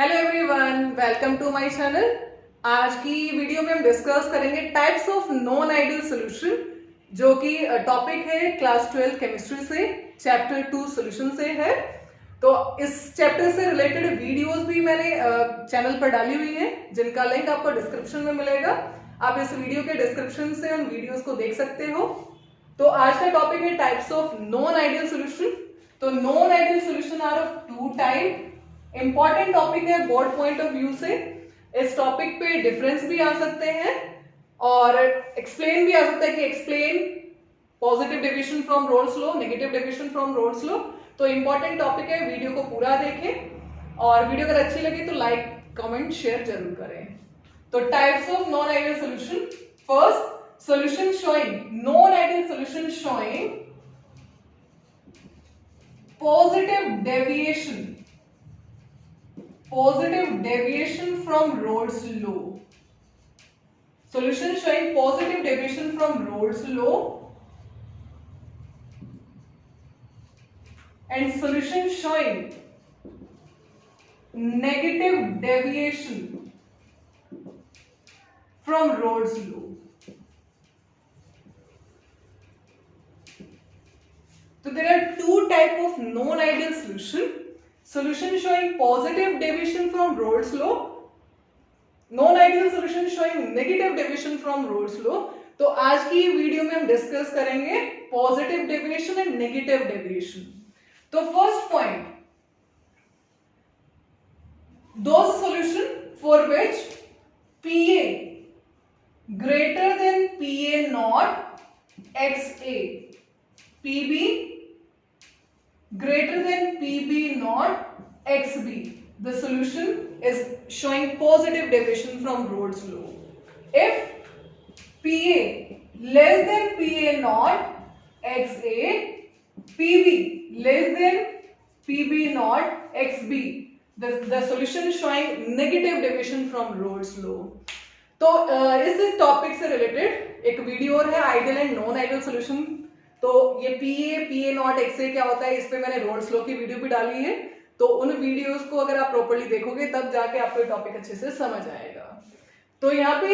Hello everyone, welcome to my channel. आज की video में हम डिस्कस करेंगे types of non ideal solution, जो कि टॉपिक है क्लास 12 केमिस्ट्री से, चैप्टर 2 सॉल्यूशन से है। तो इस चैप्टर से रिलेटेड वीडियोस भी मैंने चैनल पर डाली हुई है, जिनका लिंक आपको डिस्क्रिप्शन में मिलेगा। आप इस वीडियो के डिस्क्रिप्शन से उन वीडियोस को देख सकते हो। तो आज का टॉपिक है types of non ideal solution. तो non ideal solution are of two type. Important topic है बोर्ड पॉइंट ऑफ व्यू से। इस टॉपिक पे डिफरेंस भी आ सकते हैं और एक्सप्लेन भी आ सकता है कि explain positive deviation from Raoult's law, negative deviation from Raoult's law. तो इंपॉर्टेंट टॉपिक है, वीडियो को पूरा देखें और वीडियो अगर अच्छी लगे तो लाइक कमेंट शेयर जरूर करें। तो types of non ideal solution. First, solution showing non ideal solution showing positive deviation from Rolle's law. Solution showing positive deviation from Rolle's law and solution showing negative deviation from Rolle's law. So there are two type of non-ideal solution. Solution showing positive deviation from Rolle's law, non-ideal solution showing negative deviation from Rolle's law. तो आज की video में हम discuss करेंगे positive deviation and negative deviation. तो first point, those solution for which PA greater than PA naught XA, PB greater than PB naught XB, the solution is showing positive deviation from Rolle's law. If PA less than PA naught XA, PB less than PB naught XB, the solution is showing negative deviation from Rolle's law. तो इस topic से related एक video और है, ideal and non ideal solution. तो ये PA nought XA क्या होता है, इस पे मैंने रोल्स लॉ की वीडियो भी डाली है। तो उन वीडियोस को अगर आप प्रॉपर्ली देखोगे तब जाके आपको टॉपिक अच्छे से समझ आएगा। तो यहाँ पे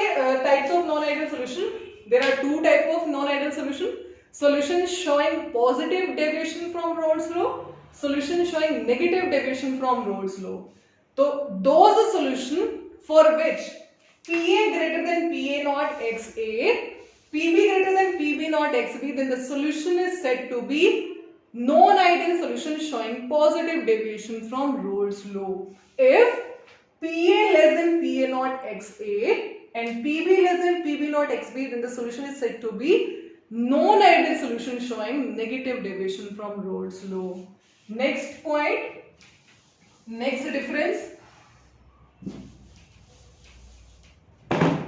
types of non ideal solution, there are two type of non ideal solution. Solution showing positive deviation from Raoult's law, solution showing negative deviation from Raoult's law. तो those solution for which PA greater than PA naught XA, PB greater than PB naught XB, then the solution is said to be non-ideal solution showing positive deviation from Rolle's law. If PA less than PA naught XA and PB less than PB naught XB, then the solution is said to be non-ideal solution showing negative deviation from Rolle's law. Next point, next difference.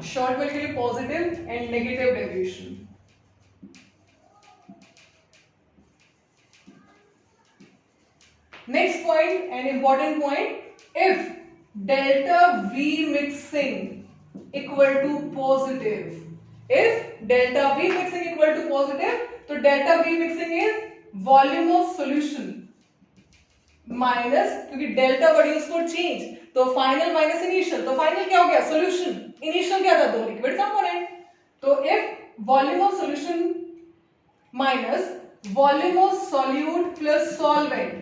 Short में के लिए positive and negative deviation. Next point and important point, if delta V mixing equal to positive, if delta V mixing equal to positive, तो delta V mixing is volume of solution minus, क्योंकि delta produce for change, तो final minus initial, तो final क्या हो गया, solution. Initial क्या था, दो लिक्विड कंपोनेंट। तो if volume of solution minus volume of solute plus solvent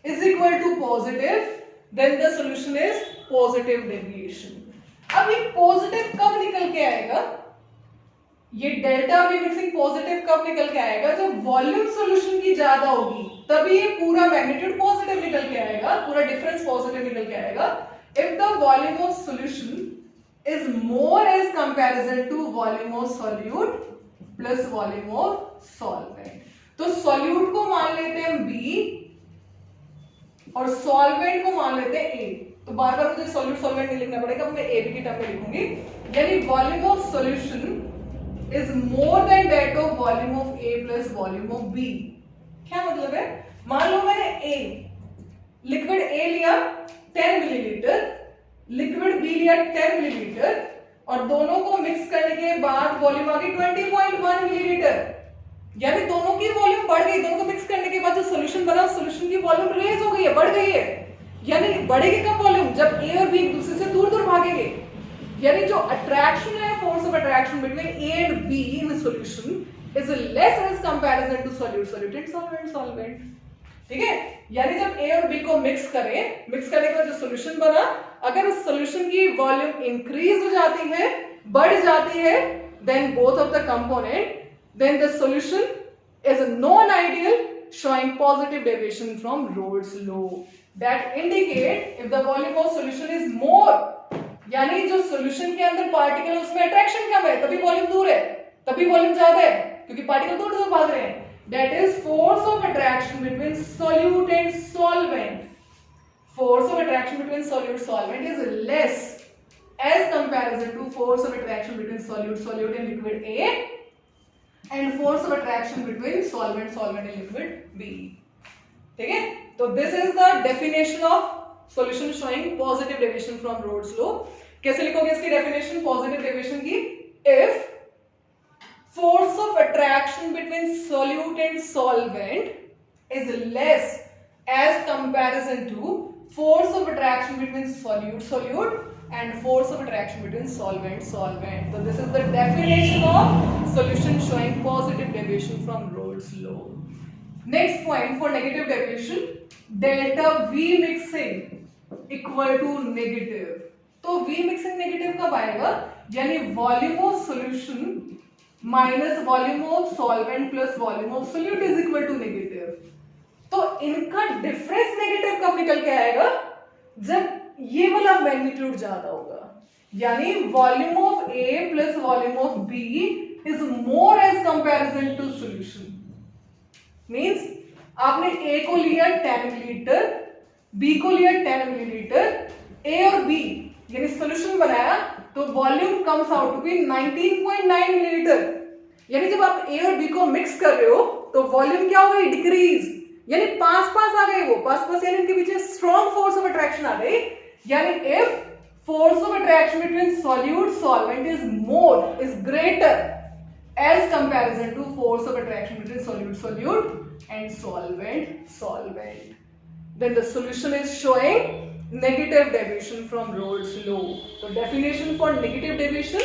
is equal to positive, then the solution is positive deviation. अब ये पॉजिटिव कब निकल के आएगा, ये डेल्टा V मिक्सिंग पॉजिटिव कब निकल के आएगा, जब वॉल्यूम सॉल्यूशन की ज्यादा होगी, तभी ये पूरा मैग्नीट्यूड पॉजिटिव निकल के आएगा, पूरा डिफरेंस पॉजिटिव निकल के आएगा। If the volume of solution is more as comparison to volume of solute plus volume of solvent, तो सॉल्यूट को मान लेते हैं B और सॉल्वेंट को मान लेते हैं A। तो बार बार मुझे सॉल्यूट सॉल्वेंट नहीं लिखना पड़ेगा, मैं AB की टर्म में लिखूंगी। यानी volume of solution is more than that of volume of A plus volume of B। क्या मतलब है, मान लो मैंने लिक्विड A लिया 10 मिलीलीटर, लिक्विड B लिया 10 मिलीलीटर, और दोनों को मिक्स करने के बाद वॉल्यूम आ गई 20.1 मिलीलीटर। यानी दोनों की वॉल्यूम बढ़ गई, दोनों को मिक्स करने के बाद जो सॉल्यूशन बना, सॉल्यूशन की वॉल्यूम रेज हो गई है, बढ़ गई है। यानी बढ़ेगी कब वॉल्यूम, जब ए और बी एक दूसरे से दूर दूर भागेंगे। यानी जो अट्रैक्शन है, force of attraction between A and B in solution is less as comparison to solute solute and solvent solvent. ठीक है, यानी जब ए और बी को मिक्स करें, मिक्स करने के बाद जो सॉल्यूशन बना, अगर उस सॉल्यूशन की वॉल्यूम इंक्रीज हो जाती है, बढ़ जाती है, then both of the component, then the solution is non ideal, showing positive deviation from Rolle's law that indicate if the volume of solution is more, यानी जो सॉल्यूशन के अंदर पार्टिकल उसमें अट्रैक्शन कम है तभी वॉल्यूम दूर है, तभी वॉल्यूम ज्यादा है, क्योंकि पार्टिकल दूर दूर भाग रहे हैं। That is force of attraction between solute and solvent. Force of attraction between solute solvent is less as comparison to force of attraction between solute and liquid A and force of attraction between solvent and liquid B. ठीक है, तो this is the definition of solution showing positive deviation from Rolle's law. कैसे लिखोगे इसकी definition positive deviation की? If force of attraction between solute and solvent is less as comparison to force of attraction between solute and force of attraction between solvent. So this is the definition of solution showing positive deviation from Rolle's law. Next point for negative deviation, delta V mixing equal to negative. तो V mixing negative कब आएगा, यानी volume of solution minus volume of solvent plus volume of solute is equal to negative. तो इनका difference negative कब निकल के आएगा, जब ये वाला मैग्नीट्यूड ज्यादा होगा, यानी volume of A plus volume of B is more as comparison to solution. Means आपने ए को लिया 10 मिलीलीटर, बी को लिया 10 मिलीलीटर, ए और बी यानी सॉल्यूशन बनाया, तो volume comes out to be 19.9 millilitre. यानी जब आप ए और बी को मिक्स कर रहे हो तो वॉल्यूम क्या हो गई, डिक्रीज, यानी पास पास आ गए, वो पास पास, यानी इनके पीछे स्ट्रॉन्ग फोर्स ऑफ अट्रैक्शन आ गई। यानी if force of attraction between solute solvent is more, is greater as comparison to force of attraction between solute and solvent, then the solution is showing negative deviation from Rolle's law. So definition for negative deviation,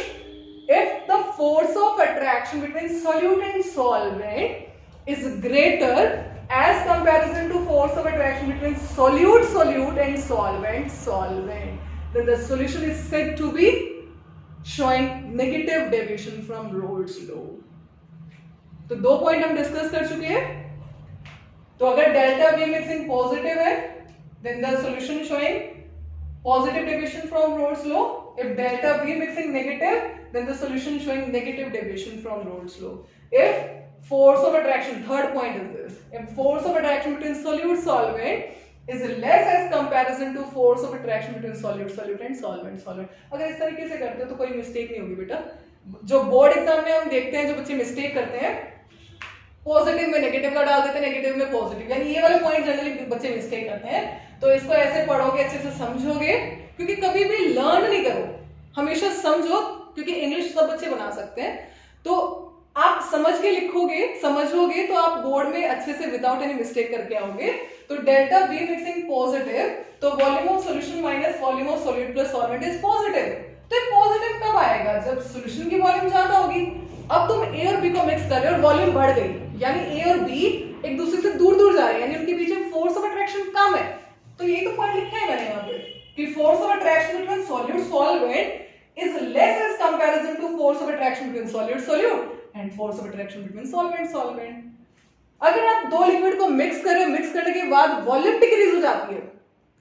if the force of attraction between solute and solvent is greater as comparison to force of attraction between solute and solvent, then the solution is said to be showing negative deviation from Rolle's law. तो दो point हम discuss कर चुके हैं। तो अगर delta V mixing positive है, then the solution showing positive deviation from Rolle's law. If delta V mixing negative, then the solution showing negative deviation from Rolle's law. If force of attraction, third point is this, if force of attraction between solute solvent is less as comparison to force of attraction between solute and solvent. अगर इस तरीके से करते हो तो कोई mistake नहीं होगी बेटा। जो बोर्ड एग्जाम में हम देखते हैं जो बच्चे मिस्टेक करते हैं, पॉजिटिव में नेगेटिव का डाल देते हैं, नेगेटिव में पॉजिटिव, यानी ये वाले पॉइंट जनरली बच्चे मिस्टेक करते हैं। तो इसको ऐसे पढ़ोगे, अच्छे से समझोगे, क्योंकि कभी भी लर्न नहीं करो, हमेशा समझो, क्योंकि इंग्लिश सब बच्चे बना सकते हैं। तो आप समझ के लिखोगे, समझोगे, तो आप बोर्ड में अच्छे से विदाउट एनी मिस्टेक करके आओगे। तो डेल्टा V मिक्सिंग पॉजिटिव, तो volume of solution minus volume of solute plus solvent is positive. तो पॉजिटिव कब आएगा, जब सॉल्यूशन की वॉल्यूम ज्यादा होगी। अब तुम A और B को मिक्स कर रहे हो और वॉल्यूम बढ़ गई, यानी A और B एक दूसरे से दूर दूर जा रहे हैं, यानी उनके पीछे फोर्स ऑफ अट्रैक्शन कम है। तो ये तो पॉइंट लिखा है मैंने यहाँ पे कि force of attraction between solute solvent is less as comparison to force of attraction between solute and force of attraction between solvent. अगर आप दो लिक्विड को मिक्स कर रहे हो, मिक्स करने के बाद वॉल्यूम डिक्रीज हो जाती है,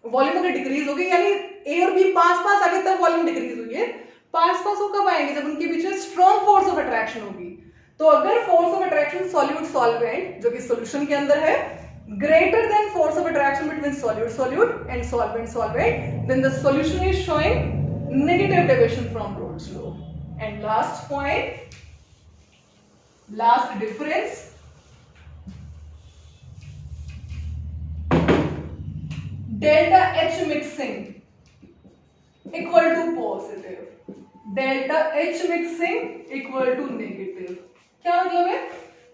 वॉल्यूम अगर डिक्रीज होगी, यानी A और B पास पास आ गए, तब वॉल्यूम डिक्रीज हुई है। पास पास वो कब आएंगे, जब उनके पीछे स्ट्रॉन्ग फोर्स ऑफ अट्रैक्शन होगी। तो अगर force of attraction solute solvent जो कि सॉल्यूशन के अंदर है greater than force of attraction between solute and solvent, then the solution is showing negative deviation from Rolle's law. And last point, last difference, delta H mixing equal to positive, delta H mixing equal to negative. क्या मतलब है,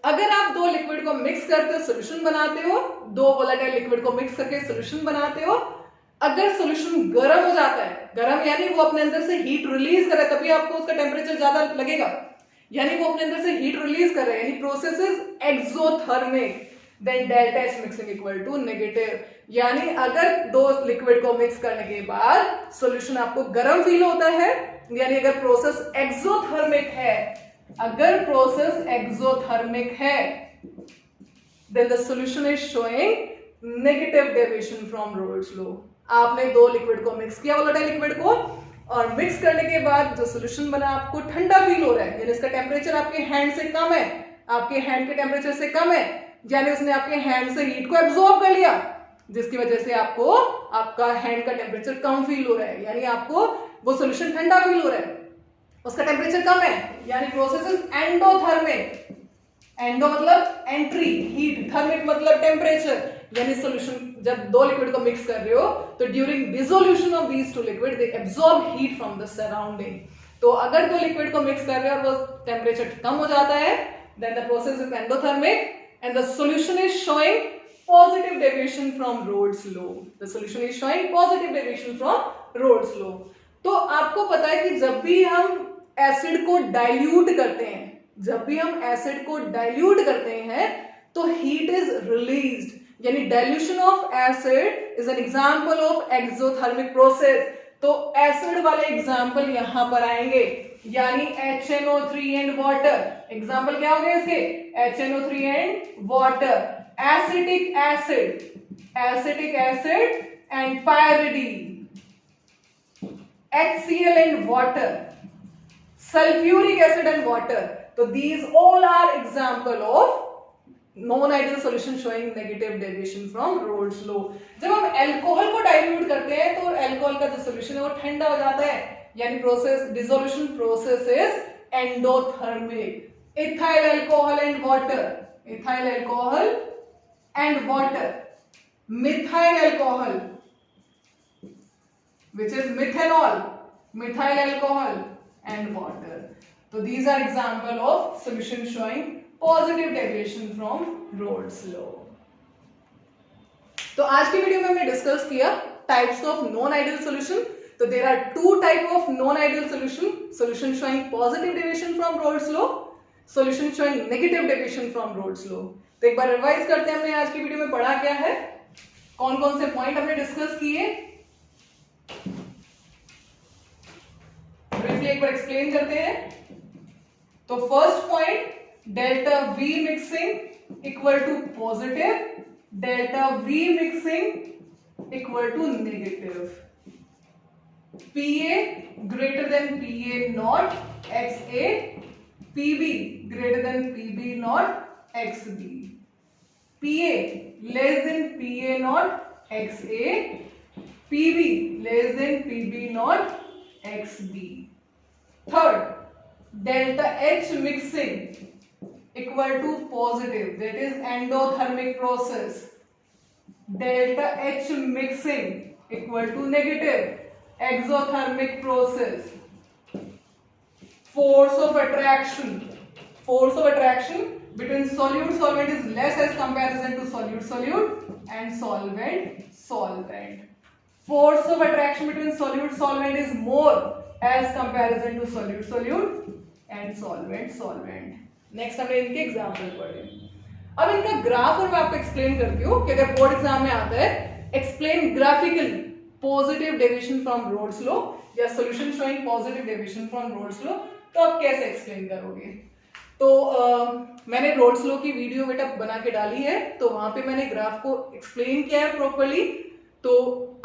अगर आप दो liquid को mix करते हो, solution बनाते हो, दो वोलेटाइल लिक्विड को मिक्स करके सॉल्यूशन बनाते हो, अगर सॉल्यूशन गर्म हो जाता है, गर्म यानी वो अपने अंदर से हीट रिलीज कर रहा है, तभी आपको उसका टेम्परेचर ज्यादा लगेगा, यानी वो अपने अंदर से हीट रिलीज कर रहे हैं, यानी process is exothermic, then delta H mixing equal to negative. यानी अगर दो लिक्विड को मिक्स करने के बाद सॉल्यूशन आपको गर्म फील होता है, यानी अगर प्रोसेस एक्सोथर्मिक है, अगर प्रोसेस एक्सोथर्मिक है, then the solution is showing negative deviation from Rolle's law। आपने दो लिक्विड को मिक्स किया, वोलेटाइल लिक्विड को, और मिक्स करने के बाद जो सॉल्यूशन बना आपको ठंडा फील हो रहा है, यानी इसका टेम्परेचर आपके हैंड से कम है, आपके हैंड के टेम्परेचर से कम है, यानी उसने आपके हैंड से हीट को एब्जॉर्ब कर लिया, जिसकी वजह से आपको आपका हैंड का टेम्परेचर कम फील हो रहा है, यानी आपको वो सॉल्यूशन ठंडा फील हो रहा है, उसका टेम्परेचर कम है, यानी प्रोसेस इज एंडोथर्मिक। एंडो मतलब एंट्री, हीट, थर्मिक मतलब टेम्परेचर, यानी सॉल्यूशन जब दो लिक्विड को मिक्स कर रहे हो तो during dissolution of these two liquid they absorb heat from the surrounding. तो अगर दो लिक्विड को मिक्स कर रहे हो और वो टेम्परेचर कम हो जाता है, then the process is endothermic and the solution is showing positive deviation from Raoult's law. The solution is showing positive deviation from Raoult's law. तो आपको पता है कि जब भी हम एसिड को डाइल्यूट करते हैं, जब भी हम एसिड को डाइल्यूट करते हैं तो हीट इज रिलीज्ड, यानी dilution of acid is an example of exothermic process. तो एसिड वाले एग्जांपल यहां पर आएंगे, यानी HNO3 एंड वाटर। एग्जांपल क्या हो गए इसके? HNO3 and water, acetic acid, acetic acid and pyridine, HCl and water, sulfuric acid and water। So these all are example of non-ideal solution showing negative deviation from Rolle's law। जब हम alcohol को dilute करते हैं तो alcohol का जो solution है वो ठंडा हो जाता है, यानी process dissolution process is endothermic. Ethyl alcohol and water, ethyl alcohol and water, methyl alcohol which is methanol, methyl alcohol and water। So these are example of solution showing positive deviation from Rolle's law। तो आज की video में हमने discuss किया types of non ideal solution. तो there are two type of non ideal solution, solution showing positive deviation from Raoult's law, solution showing negative deviation from Raoult's law. तो एक बार revise करते हैं, हमने आज की वीडियो में पढ़ा क्या है, कौन कौन से पॉइंट हमने डिस्कस किए, ब्रीफली एक बार एक्सप्लेन करते हैं। तो first point, delta V mixing equal to positive, delta V mixing equal to negative, PA greater than PA nought XA, PB greater than PB nought XB, PA less than PA nought XA, PB less than PB nought XB। Third, delta H mixing equal to positive, that is endothermic process, delta H mixing equal to negative, exothermic process। Force of attraction, force of attraction between solute solvent is less as comparison to solute solute and solvent solvent। Force of attraction between solute solvent is more as comparison to solute solute and solvent solvent। Next हमने इनके example पढ़े। अब इनका graph और मैं आपको explain करती हूँ कि अगर बोर्ड एग्जाम में आता है explain graphically positive deviation from Raoult's law या solution showing positive deviation from Raoult's law, तो आप कैसे एक्सप्लेन करोगे। तो मैंने रोल्स लॉ की वीडियो बेटा बना के डाली है, तो वहां पे मैंने ग्राफ को एक्सप्लेन किया है प्रॉपर्ली। तो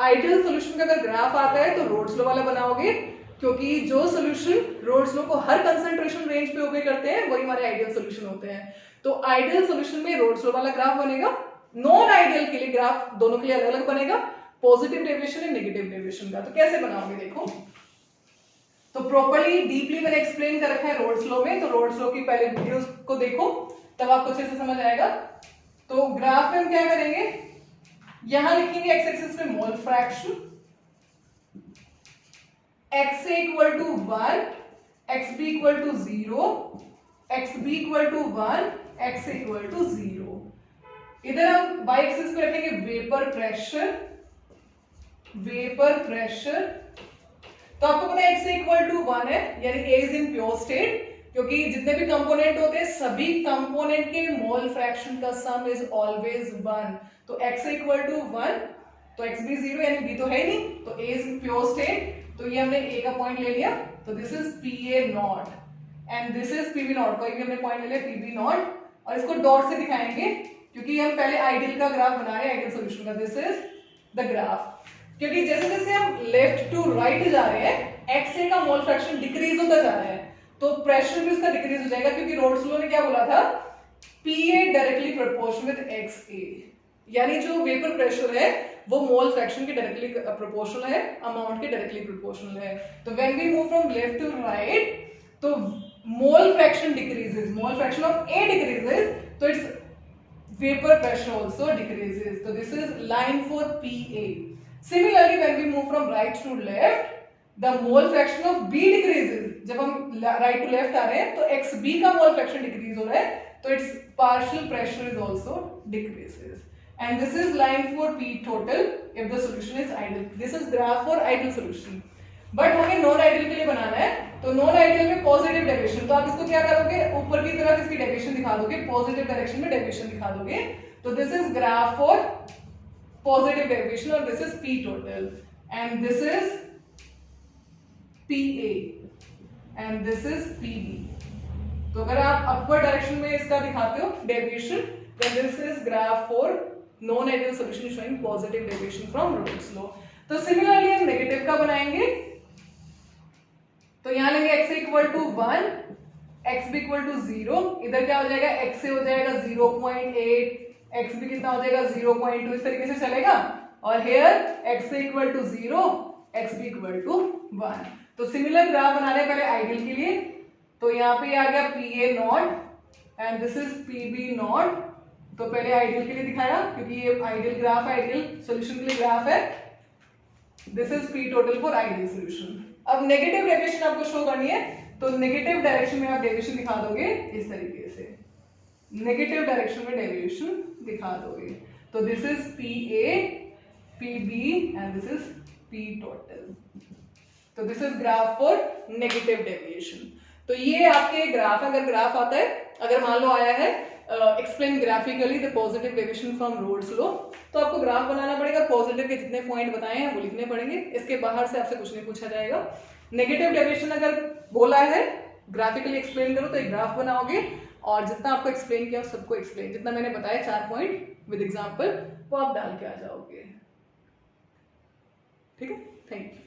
आइडियल सॉल्यूशन का अगर ग्राफ आता है तो रोल्स लॉ वाला बनाओगे, क्योंकि जो सॉल्यूशन रोल्स लॉ को हर कंसंट्रेशन रेंज पे ओबे करते हैं वही हमारे आइडियल सॉल्यूशन होते हैं। तो आइडियल सॉल्यूशन में रोल्स लॉ वाला ग्राफ बनेगा, नॉन आइडियल के लिए ग्राफ दोनों के लिए अलग अलग बनेगा, positive deviation and negative deviation का। तो कैसे बनाओगे देखो, तो प्रॉपर्ली डीपली मैंने एक्सप्लेन कर रखा है रोल्स लॉ में, तो रोल्स लॉ की पहले वीडियोस को देखो तब आपको अच्छे से समझ आएगा। तो ग्राफ में हम क्या करेंगे, यहां लिखेंगे एक्स एक्सिस पे mole fraction, x equal to 1, xb equal to 0, xb equal to 1, x equal to 0। इधर हम y एक्सिस पे रखेंगे वेपर प्रेशर, वेपर प्रेशर, तो आपको पता है x इक्वल टू 1 है, यानी a is in pure state, क्योंकि जितने भी कंपोनेंट होते हैं सभी कंपोनेंट के मोल फ्रैक्शन का सम इज ऑलवेज 1, तो x इक्वल टू 1, तो x भी 0 यानी b तो है नहीं, तो a is in pure state, तो ये हमने a का पॉइंट ले लिया, तो this is PA not and this is PB not, कोई भी हमने पॉइंट ले लिया PB नॉट, और इसको डॉट से दिखाएंगे क्योंकि हम पहले आइडियल का ग्राफ बना रहे हैं, आइडियल सॉल्यूशन का, दिस इज द ग्राफ, क्योंकि जैसे जैसे हम लेफ्ट टू राइट जा रहे हैं XA का मोल फ्रैक्शन डिक्रीज होता जा रहा है, तो प्रेशर भी उसका डिक्रीज हो जाएगा, क्योंकि रोड्स लॉ ने क्या बोला था, PA directly proportional with XA, यानी जो वेपर प्रेशर है वो मोल फ्रैक्शन के डायरेक्टली प्रोपोर्शनल है, अमाउंट के डायरेक्टली प्रोपोर्शनल है, तो when we move from left to right तो mole fraction decreases, mole fraction of A decreases, तो its vapour pressure also decreases, तो this is line for PA. Similarly, when we move from right to left, the mole fraction of B decreases. जब हम right to left आ रहे हैं तो XB का mole fraction decrease हो रहा है, तो its partial pressure is also decreases. And this is line for P total if the solution is ideal. This is graph for ideal solution. But हमें non ideal के लिए बनाना है, तो नॉन आइडियल में पॉजिटिव डेविएशन, तो आप इसको क्या करोगे, ऊपर की तरफ इसकी डेविएशन दिखा दोगे, पॉजिटिव डायरेक्शन में डेविएशन दिखा दोगे, तो this is graph for positive deviation, or this is P total and this is PA and this is PB. तो अगर आप upward direction में इसका दिखाते हो deviation, then this is graph for non-ideal solution showing positive deviation from Rolle's law. तो similarly हम negative का बनाएंगे, तो यहाँ लेंगे x equal to 1, x equal to 0, इधर क्या हो जाएगा, x हो जाएगा 0.8, x भी कितना हो जाएगा 0.2, इस तरीके से चलेगा, और here x equal to 0, x भी इक्वल टू 1, तो सिमिलर ग्राफ बना रहे हैं पहले आइडियल के लिए, तो यहाँ पे आ गया PA not and this is PB not, तो पहले आइडियल के लिए दिखाया क्योंकि ये आइडियल ग्राफ है, आइडियल सॉल्यूशन के लिए ग्राफ है, this is P total for ideal solution. अब नेगेटिव डेविएशन आपको शो करनी है, तो नेगेटिव डायरेक्शन में आप डेविएशन दिखा दोगे इस तरीके से, नेगेटिव डायरेक्शन में डेविएशन दिखा दोगे, तो this is PA, PB and this is P total, तो this is graph for negative deviation. तो ये आपके ग्राफ, अगर ग्राफ आता है, अगर मान लो आया है explain graphically the positive deviation from Raoult's law, तो आपको ग्राफ बनाना पड़ेगा, पॉजिटिव के जितने पॉइंट बताए हैं वो लिखने पड़ेंगे, इसके बाहर से आपसे कुछ नहीं पूछा जाएगा. नेगेटिव डेविएशन अगर बोला है ग्राफिकली एक्सप्लेन करो तो एक ग्राफ बनाओगे, और जितना आपको एक्सप्लेन किया सबको एक्सप्लेन, जितना मैंने बताया 4 पॉइंट विद एग्जांपल वो आप डाल के आ जाओगे. ठीक है, थैंक यू.